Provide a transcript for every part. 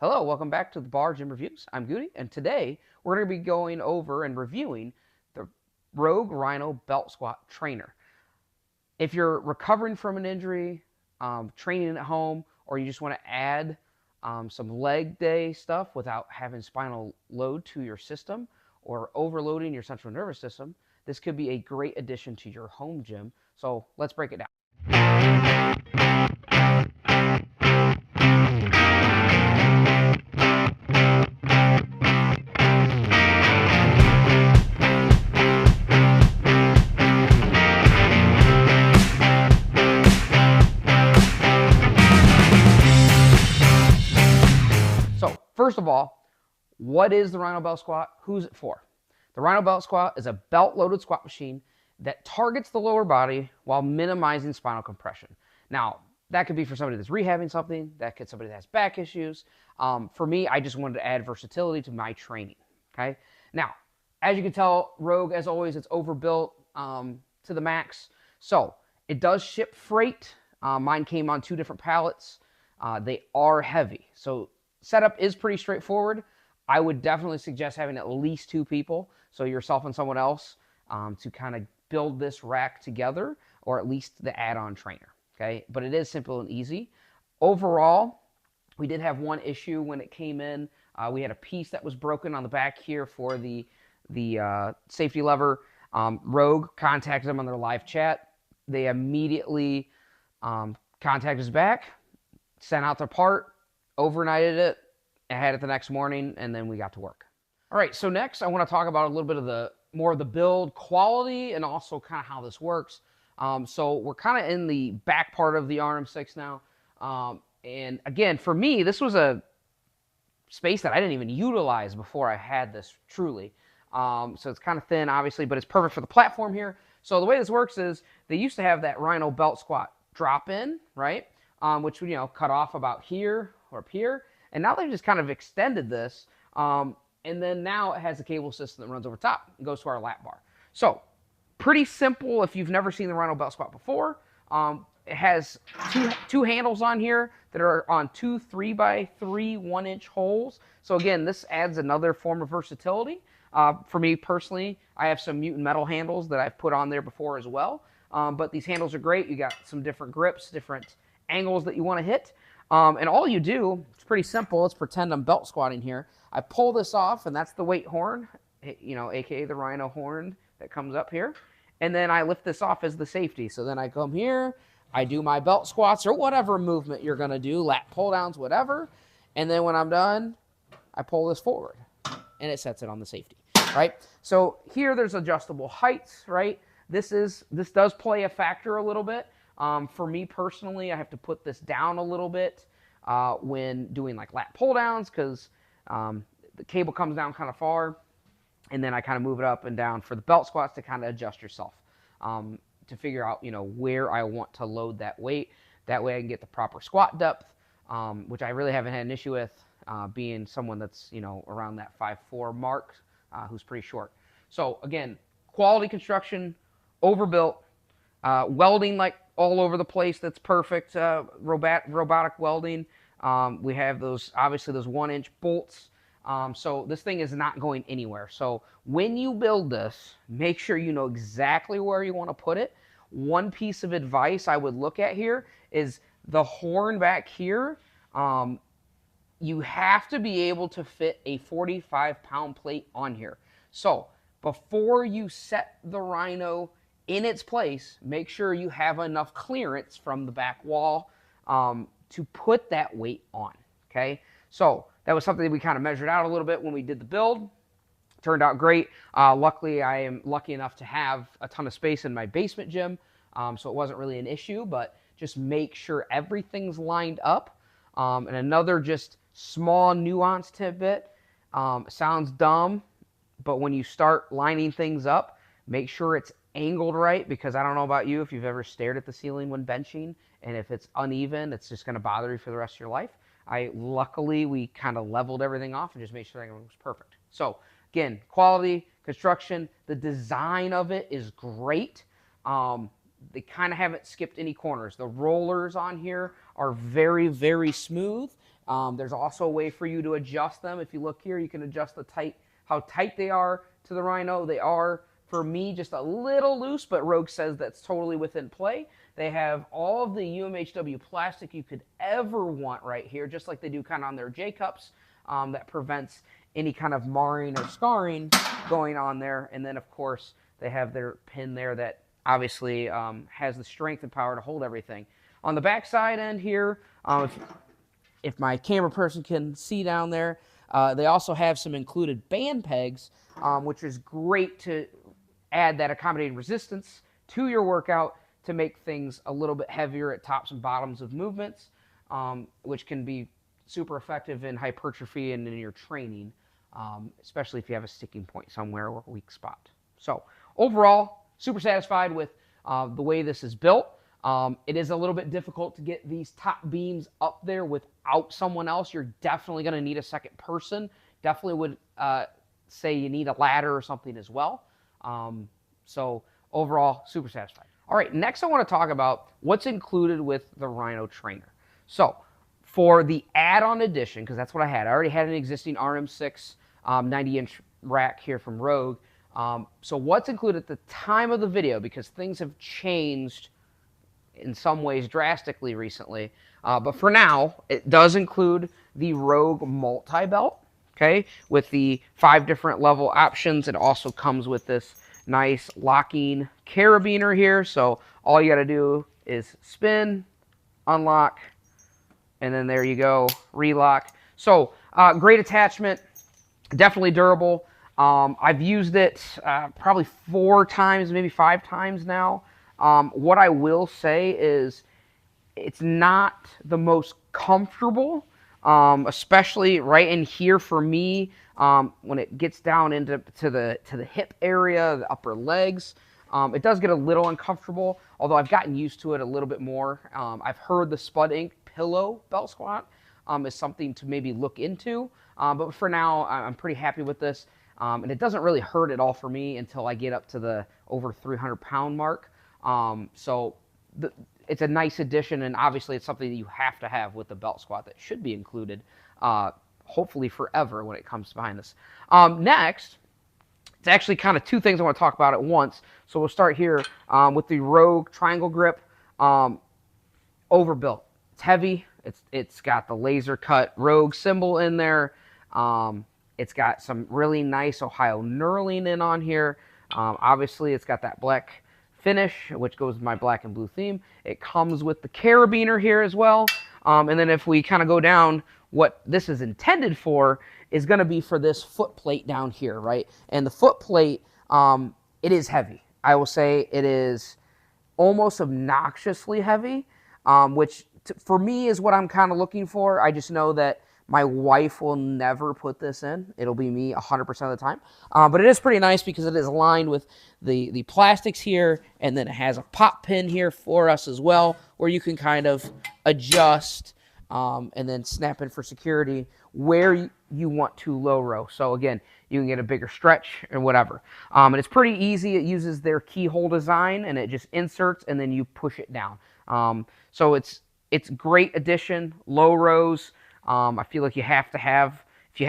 Hello, welcome back to the Bar Gym Reviews. I'm Goody, and today we're going to be going over and reviewing the Rogue Rhino Belt Squat Trainer. If you're recovering from an injury, training at home, or you just want to add some leg day stuff without having spinal load to your system or overloading your central nervous system, this could be a great addition to your home gym. So let's break it down. So first of all, what is the Rhino Belt Squat? Who's it for? The Rhino Belt Squat is a belt-loaded squat machine that targets the lower body while minimizing spinal compression. Now, that could be for somebody that's rehabbing something. That could be somebody that has back issues. For me, I just wanted to add versatility to my training. Okay. Now, as you can tell, Rogue, as always, it's overbuilt to the max. So it does ship freight. Mine came on 2 different pallets. They are heavy. So setup is pretty straightforward. I would definitely suggest having at least 2 people, so yourself and someone else, to kind of build this rack together, or at least the add-on trainer. Okay, but it is simple and easy. Overall, we did have one issue when it came in. We had a piece that was broken on the back here for the safety lever. Rogue contacted them on their live chat. They immediately contacted us back, sent out their part, overnighted it, and had it the next morning, and then we got to work. All right, so next I want to talk about a little bit of more of the build quality and also kind of how this works. So we're kind of in the back part of the RM6 now. And again, for me, this was a space that I didn't even utilize before I had this, truly. So it's kind of thin, obviously, but it's perfect for the platform here. So the way this works is they used to have that Rhino Belt Squat drop in, right? Which would, cut off about here or up here. And now they've just kind of extended this. And then now it has a cable system that runs over top and goes to our lap bar. So pretty simple if you've never seen the Rhino Belt Squat before. It has two handles on here that are on 2 3x3 1-inch holes. So again, this adds another form of versatility. For me personally, I have some mutant metal handles that I've put on there before as well. But these handles are great. You got some different grips, different angles that you want to hit. And all you do, it's pretty simple. Let's pretend I'm belt squatting here. I pull this off, and that's the weight horn, aka the Rhino horn that comes up here. And then I lift this off as the safety. So then I come here, I do my belt squats or whatever movement you're going to do, lat pull downs, whatever. And then when I'm done, I pull this forward, and it sets it on the safety, right? So here there's adjustable heights, right? This does play a factor a little bit. For me personally, I have to put this down a little bit when doing like lat pull downs, because the cable comes down kind of far, and then I kind of move it up and down for the belt squats to kind of adjust yourself to figure out where I want to load that weight. That way I can get the proper squat depth, which I really haven't had an issue with, being someone that's around that 5'4" mark, who's pretty short. So again, quality construction, overbuilt, welding like all over the place. That's perfect. Robotic welding. We have those 1-inch bolts. So this thing is not going anywhere. So when you build this, make sure you know exactly where you want to put it. One piece of advice I would look at here is the horn back here. You have to be able to fit a 45-pound plate on here. So before you set the Rhino in its place, make sure you have enough clearance from the back wall to put that weight on, okay? So that was something that we kind of measured out a little bit when we did the build. Turned out great. Luckily, I am lucky enough to have a ton of space in my basement gym, so it wasn't really an issue, but just make sure everything's lined up. And another just small nuance tidbit, sounds dumb, but when you start lining things up, make sure it's angled right, because I don't know about you, if you've ever stared at the ceiling when benching, and if it's uneven, it's just going to bother you for the rest of your life. Luckily, we kind of leveled everything off and just made sure everything was perfect. So again, quality, construction, the design of it is great. They kind of haven't skipped any corners. The rollers on here are very, very smooth. There's also a way for you to adjust them. If you look here, you can adjust how tight they are to the Rhino. They are, for me, just a little loose, but Rogue says that's totally within play. They have all of the UMHW plastic you could ever want right here, just like they do kind of on their J-cups, that prevents any kind of marring or scarring going on there. And then, of course, they have their pin there that obviously has the strength and power to hold everything. On the back side end here, if my camera person can see down there, they also have some included band pegs, which is great to add that accommodating resistance to your workout to make things a little bit heavier at tops and bottoms of movements, which can be super effective in hypertrophy and in your training, especially if you have a sticking point somewhere or a weak spot. So overall, super satisfied with the way this is built. It is a little bit difficult to get these top beams up there without someone else. You're definitely going to need a second person. Definitely would say you need a ladder or something as well. So overall, super satisfied. All right, next I want to talk about what's included with the Rhino trainer. So for the add-on edition, because that's what I had. I already had an existing RM6 90-inch rack here from Rogue. So what's included at the time of the video, because things have changed in some ways drastically recently, but for now, it does include the Rogue multi-belt, okay, with the 5 different level options. It also comes with this nice locking carabiner here, so all you got to do is spin, unlock, and then there you go, relock. So great attachment, definitely durable. I've used it probably 4 times, maybe 5 times now. What I will say is it's not the most comfortable, especially right in here for me, when it gets down into the hip area, the upper legs. It does get a little uncomfortable, although I've gotten used to it a little bit more. I've heard the Spud Inc. pillow belt squat is something to maybe look into, but for now, I'm pretty happy with this. And it doesn't really hurt at all for me until I get up to the over 300-pound mark. So it's a nice addition, and obviously it's something that you have to have with the belt squat that should be included, hopefully forever when it comes behind this. Next, it's actually kind of 2 things I want to talk about at once. So we'll start here with the Rogue triangle grip, overbuilt. It's heavy. It's got the laser cut Rogue symbol in there. It's got some really nice Ohio knurling in on here. Obviously, it's got that black finish, which goes with my black and blue theme. It comes with the carabiner here as well. And then if we kind of go down, what this is intended for is going to be for this foot plate down here, right? And the foot plate, it is heavy. I will say it is almost obnoxiously heavy, which for me is what I'm kind of looking for. I just know that my wife will never put this in. It'll be me 100% of the time. But it is pretty nice because it is aligned with the plastics here, and then it has a pop pin here for us as well, where you can kind of adjust and then snap in for security where you want to low row. So again, you can get a bigger stretch and whatever. And it's pretty easy. It uses their keyhole design, and it just inserts, and then you push it down. So it's great addition, low rows. I feel like you have to have, if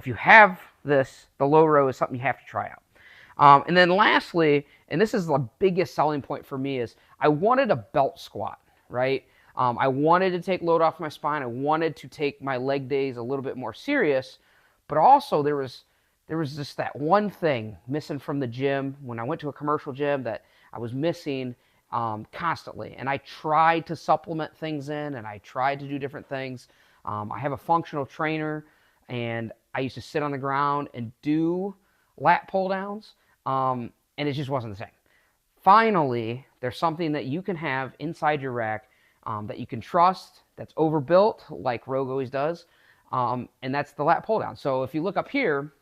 you have this, the low row is something you have to try out. And then lastly, and this is the biggest selling point for me, is I wanted a belt squat, right? I wanted to take load off my spine. I wanted to take my leg days a little bit more serious, but also there was just that one thing missing from the gym when I went to a commercial gym that I was missing constantly. And I tried to supplement things in, and I tried to do different things. I have a functional trainer, and I used to sit on the ground and do lat pull downs, and it just wasn't the same. Finally, there's something that you can have inside your rack that you can trust, that's overbuilt like Rogue always does, and that's the lat pull down. So if you look up here,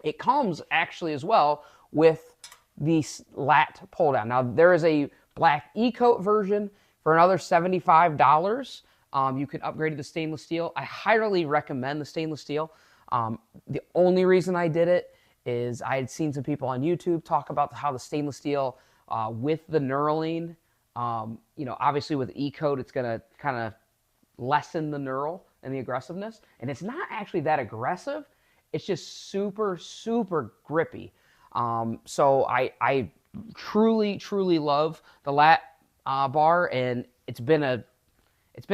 it comes actually as well with the lat pull down. Now there is a black E-coat version for another $75. You can upgrade to the stainless steel. I highly recommend the stainless steel. The only reason I did it is I had seen some people on YouTube talk about how the stainless steel with the knurling, obviously with E-coat, it's going to kind of lessen the knurl and the aggressiveness. And it's not actually that aggressive. It's just super, super grippy. So I truly, truly love the lat bar, and it's been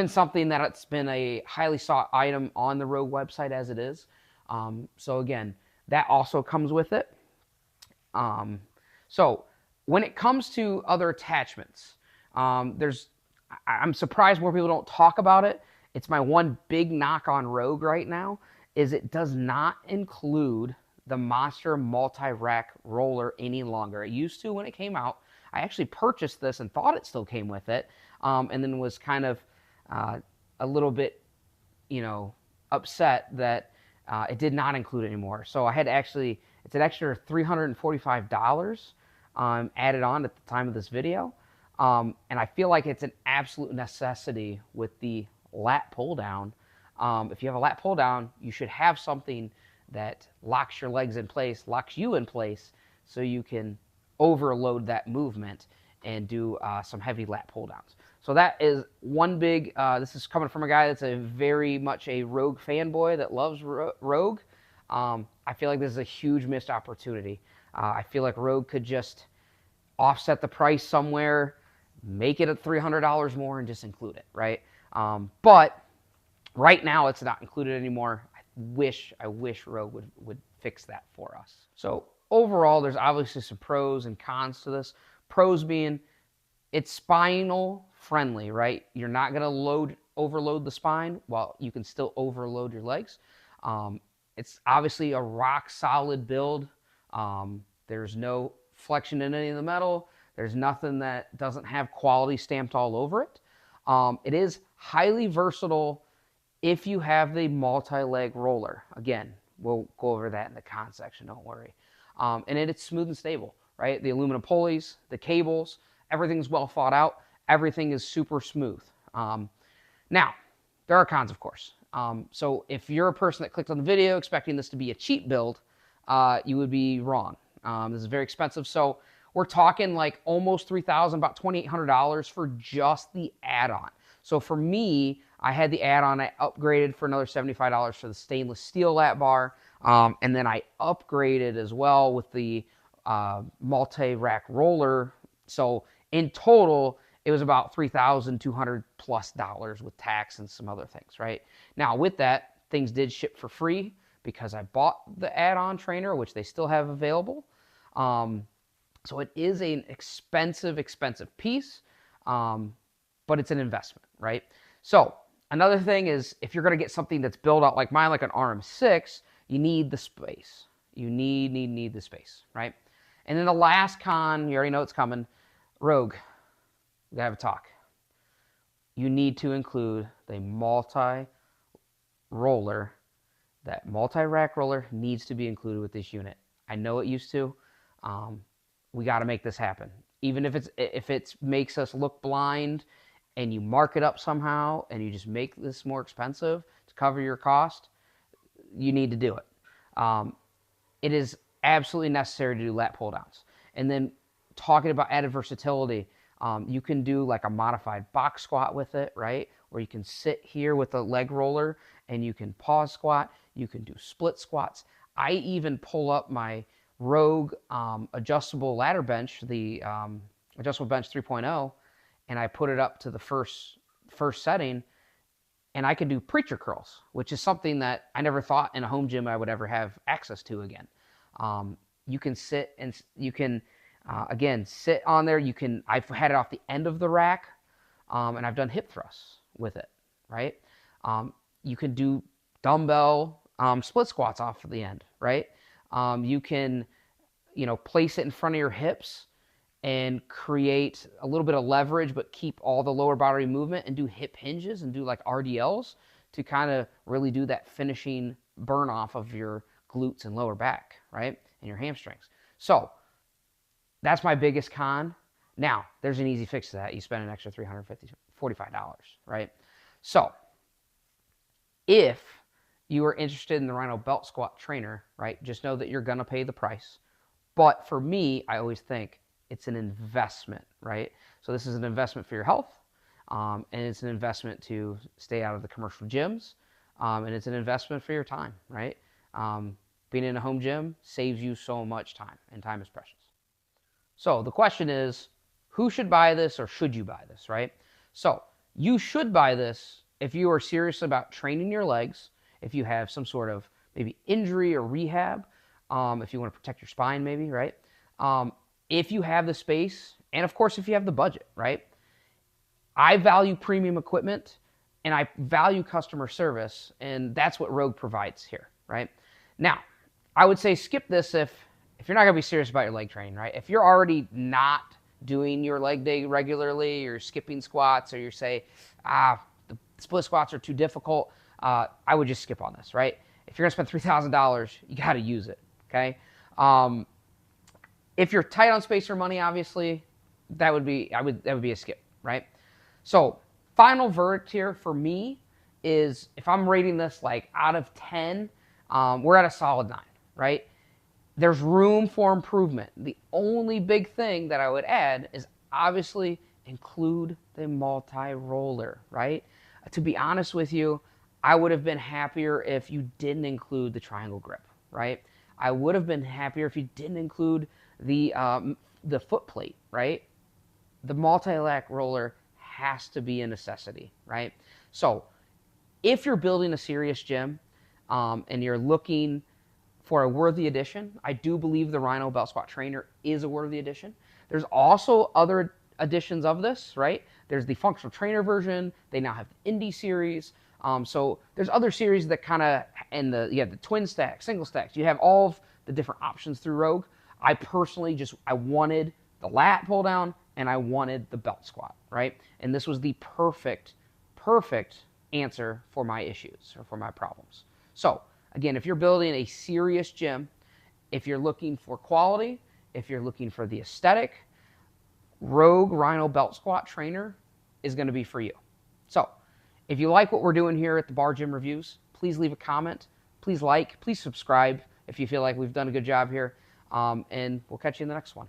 something that it's been a highly sought item on the Rogue website as it is. So again, that also comes with it. So when it comes to other attachments, I'm surprised more people don't talk about it. It's my one big knock on Rogue right now is it does not include the Monster multi-rack roller any longer. It used to when it came out. I actually purchased this and thought it still came with it, and then was kind of a little bit, upset that it did not include it anymore. So I had to actually, it's an extra $345 added on at the time of this video. And I feel like it's an absolute necessity with the lat pull down. If you have a lat pull down, you should have something that locks your legs in place, locks you in place, so you can overload that movement and do some heavy lat pull downs. So that is one big, this is coming from a guy that's a very much a Rogue fanboy that loves Rogue. I feel like this is a huge missed opportunity. I feel like Rogue could just offset the price somewhere, make it at $300 more, and just include it, right? But right now it's not included anymore. I wish Rogue would fix that for us. So overall, there's obviously some pros and cons to this. Pros being it's spinal friendly, right? You're not going to overload the spine while you can still overload your legs. It's obviously a rock solid build. There's no flexion in any of the metal. There's nothing that doesn't have quality stamped all over it. It is highly versatile if you have the multi-leg roller. Again, we'll go over that in the con section, don't worry. And it's smooth and stable, right? The aluminum pulleys, the cables, everything's well thought out. Everything is super smooth. Now, there are cons, of course. So if you're a person that clicked on the video expecting this to be a cheap build, you would be wrong. This is very expensive. So we're talking like almost $3,000, about $2,800 for just the add-on. So for me, I had the add-on. I upgraded for another $75 for the stainless steel lat bar. And then I upgraded as well with the multi-rack roller. So in total, it was about $3,200 plus with tax and some other things, right? Now with that, things did ship for free because I bought the add-on trainer, which they still have available. So it is an expensive piece, but it's an investment, right? So another thing is if you're going to get something that's built out like mine, like an RM6, you need the space. You need the space, right? And then the last con, you already know it's coming, Rogue. We gotta have a talk. You need to include the multi-roller. That multi-rack roller needs to be included with this unit. I know it used to. We got to make this happen. Even if it makes us look blind, and you mark it up somehow, and you just make this more expensive to cover your cost, you need to do it. It is absolutely necessary to do lat pull downs. And then talking about added versatility, you can do like a modified box squat with it, right? Where you can sit here with a leg roller and you can pause squat. You can do split squats. I even pull up my Rogue adjustable ladder bench, the adjustable bench 3.0, and I put it up to the first setting, and I can do preacher curls, which is something that I never thought in a home gym I would ever have access to again. You can sit and you can again, sit on there. I've had it off the end of the rack, and I've done hip thrusts with it, right? You can do dumbbell split squats off of the end, right? You can, place it in front of your hips and create a little bit of leverage, but keep all the lower body movement and do hip hinges and do like RDLs to kind of really do that finishing burn off of your glutes and lower back, right? And your hamstrings. So that's my biggest con. Now, there's an easy fix to that. You spend an extra $45, right? So, if you are interested in the Rhino belt squat trainer, right, just know that you're going to pay the price. But for me, I always think it's an investment, right? So this is an investment for your health, and it's an investment to stay out of the commercial gyms. and it's an investment for your time, right? Being in a home gym saves you so much time, and time is precious. So the question is, who should buy this, or should you buy this, right? So you should buy this if you are serious about training your legs, if you have some sort of maybe injury or rehab, if you want to protect your spine maybe, right? If you have the space, and of course if you have the budget, right? I value premium equipment, and I value customer service, and that's what Rogue provides here, right? Now, I would say skip this if you're not going to be serious about your leg training, right? If you're already not doing your leg day regularly, you're skipping squats, or you say, the split squats are too difficult, I would just skip on this, right? If you're going to spend $3,000, you got to use it, okay? If you're tight on space or money, obviously, that would be a skip, right? So final verdict here for me is, if I'm rating this like out of 10, we're at a solid 9, right? There's room for improvement. The only big thing that I would add is obviously include the multi-roller, right? To be honest with you, I would have been happier if you didn't include the triangle grip, right? I would have been happier if you didn't include the foot plate, right? The multi-lac roller has to be a necessity, right? So if you're building a serious gym and you're looking for a worthy addition, I do believe the Rhino Belt Squat Trainer is a worthy addition. There's also other editions of this, right? There's the functional trainer version. They now have the Indie series. So there's other series that kind of, and you have the twin stack, single stacks. You have all of the different options through Rogue. I personally I wanted the lat pull down, and I wanted the belt squat, right? And this was the perfect answer for my issues, or for my problems. So again, if you're building a serious gym, if you're looking for quality, if you're looking for the aesthetic, Rogue Rhino Belt Squat Trainer is going to be for you. So if you like what we're doing here at the Bar Gym Reviews, please leave a comment. Please like, please subscribe if you feel like we've done a good job here. And we'll catch you in the next one.